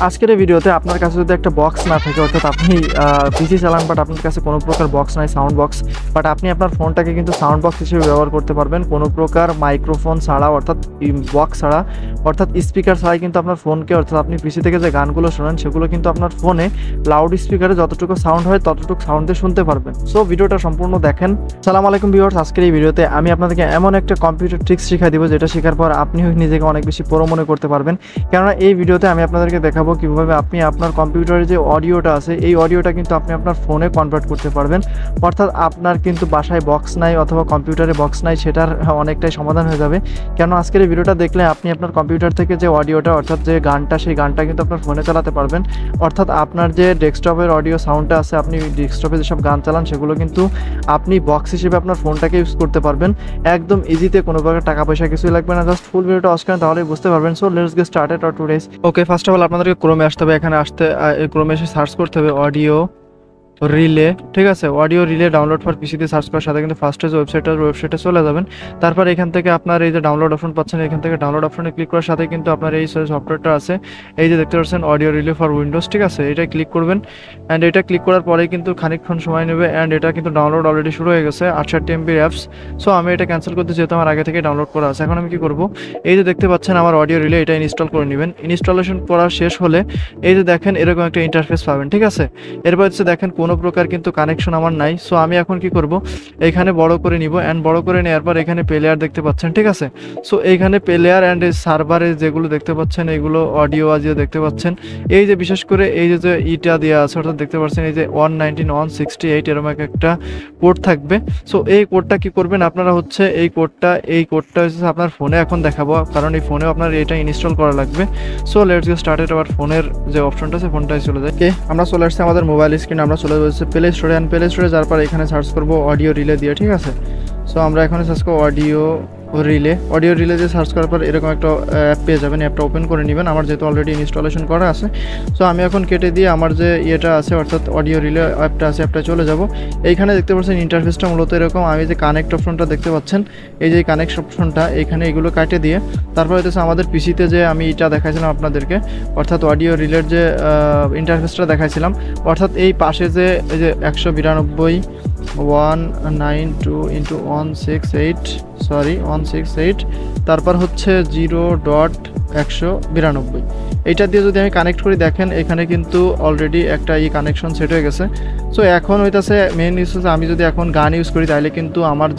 আজকের এই ভিডিওতে আপনার কাছে যদি একটা বক্স না থাকে, অর্থাৎ আপনি পিসি চালান বাট আপনার কাছে কোনো প্রকার বক্স নাই, সাউন্ড বক্স, বাট আপনি আপনার ফোনটাকে কিন্তু সাউন্ড বক্স হিসেবে ব্যবহার করতে পারবেন কোনো প্রকার মাইক্রোফোন ছাড়া, অর্থাৎ বক্স ছাড়া, অর্থাৎ স্পিকার ছাড়াই কিন্তু আপনার ফোনকে, অর্থাৎ আপনি পিসি থেকে যে গানগুলো শোনেন সেগুলো কিন্তু আপনার ফোনে লাউড স্পিকারে যতটুকু সাউন্ড হয় ততটুকু সাউন্ডে শুনতে পারবেন। সো ভিডিওটা সম্পূর্ণ দেখেন। সালাম আলাইকুম ভিউয়ার্স, আজকের এই ভিডিওতে আমি আপনাদেরকে এমন একটা কম্পিউটার ট্রিক্স শিখিয়ে দিব যেটা শেখার পর আপনি নিজেকে অনেক বেশি প্রো মনে করতে পারবেন। কেননা এই ভিডিওতে আমি আপনাদেরকে দেখাবো কীভাবে আপনি আপনার কম্পিউটারে যে অডিওটা আছে এই অডিওটা কিন্তু আপনি আপনার ফোনে কনভার্ট করতে পারবেন। অর্থাৎ আপনার কিন্তু বাসায় বক্স নাই অথবা কম্পিউটারে বক্স নাই, সেটার অনেকটাই সমাধান হয়ে যাবে। কেন আজকের এই ভিডিওটা দেখলে আপনি আপনার কম্পিউটার থেকে যে অডিওটা, অর্থাৎ যে গানটা, সেই গানটা কিন্তু আপনার ফোনে চালাতে পারবেন। অর্থাৎ আপনার যে ডেস্কটপের অডিও সাউন্ডটা আছে, আপনি ডেস্কটপে যেসব গান চালান সেগুলো কিন্তু আপনি বক্স হিসেবে আপনার ফোনটাকে ইউজ করতে পারবেন একদম ইজিতে। কোনো প্রকার টাকা পয়সা কিছুই লাগবে না, জাস্ট ফুল ভিডিওটা ওয়াচ করেন তাহলেই বুঝতে পারবেন। সো লেটস গেট স্টার্টেড আর today's. Okay, first of all আপনাদেরকে ক্রোমে আসতে হবে। এখানে ক্রোমে এসে সার্চ করতে হবে অডিও রিলে, ঠিক আছে। অডিও রিলে ডাউনলোড ফর পিসিতে সার্চ করার সাথে কিন্তু ফার্স্টে যে ওয়েবসাইটে চলে যাবেন। তারপর এখান থেকে আপনার এই যে ডাউনলোড অপশন পাচ্ছেন, এখান থেকে ডাউনলোড অপশনে ক্লিক করার সাথে কিন্তু আপনার এই সফটওয়্যারটা আছে, এই যে দেখতে পাচ্ছেন অডিও রিলে ফর উইন্ডোজ, ঠিক আছে। এটা ক্লিক করবেন অ্যান্ড এটা ক্লিক করার পরেই কিন্তু খানিকক্ষণ সময় নেবে অ্যান্ড এটা কিন্তু ডাউনলোড অলরেডি শুরু হয়ে গেছে 68 MB অ্যাপস। সো আমি এটা ক্যান্সেল করতে, যেহেতু আমার আগে থেকে ডাউনলোড করা আছে। এখন আমি কি করব, এই যে দেখতে পাচ্ছেন আমার অডিও রিলে, এটা ইনস্টল করে নেবেন। ইনস্টলেশন করা শেষ হলে এই যে দেখেন এরকম একটা ইন্টারফেস পাবেন, ঠিক আছে। এরপর হচ্ছে দেখেন কোনো প্রকার কিন্তু কানেকশন আমার নাই। সো আমি এখন কি করব, এখানে বড় করে নিব অ্যান্ড বড় করে নেওয়ার পর এখানে প্লেয়ার দেখতে পাচ্ছেন, ঠিক আছে। সো এইখানে প্লেয়ার অ্যান্ড সার্ভারে যেগুলো দেখতে পাচ্ছেন এইগুলো অডিও আজিও দেখতে পাচ্ছেন। এই যে বিশেষ করে এই যে ইটা দেওয়া আছে, অর্থাৎ দেখতে পাচ্ছেন এই যে 119.168 এরকম একটা কোড থাকবে। সো এই কোডটা কি করবেন আপনারা, হচ্ছে এই কোডটা হচ্ছে আপনার ফোনে এখন দেখাবো, কারণ এই ফোনেও আপনার এটা ইনস্টল করা লাগবে। So let's get started. আবার ফোনের যে অপশনটা আছে ফোনটাই চলে যায়। ওকে, আমরা চলে আসছি আমাদের মোবাইল স্ক্রিনে, আমরা চলে যাচ্ছি প্লে স্টোরে। প্লে স্টোরে যাওয়ার পর এখানে সার্চ করবো অডিও রিলে দিয়ে, ঠিক আছে। সো আমরা এখানে সার্চ করবো অডিও রিলে দিয়ে সার্চ করার পর এরকম একটা অ্যাপ পেয়ে যাবেন। অ্যাপটা ওপেন করে নেবেন, আমার যেহেতু অলরেডি ইনস্টলেশন করা আছে। সো আমি এখন কেটে দিয়ে আমার যে ইয়েটা আছে, অর্থাৎ অডিও রিলে অ্যাপটা আছে, অ্যাপটা চলে যাব। এইখানে দেখতে পাচ্ছেন ইন্টারফেসটা মূলত এরকম। আমি যে কানেক্ট অপশনটা দেখতে পাচ্ছেন, এই যে কানেক্ট অপশনটা, এখানে এগুলো কাটে দিয়ে তারপর হচ্ছে আমাদের পিসিতে যে আমি এটা দেখাইছিলাম আপনাদেরকে, অর্থাৎ অডিও রিলের যে ইন্টারফেসটা দেখাইছিলাম, অর্থাৎ এই পাশে যে এই যে 192.168 তারপর হচ্ছে 0.192, এইটা দিয়ে যদি আমি কানেক্ট করি, দেখেন এখানে কিন্তু অলরেডি একটা কানেকশন সেট হয়ে গেছে। সো এখন হইতাছে মেইন ইস্যু, আমি যদি এখন গান ইউজ করি তাহলে কিন্তু আমার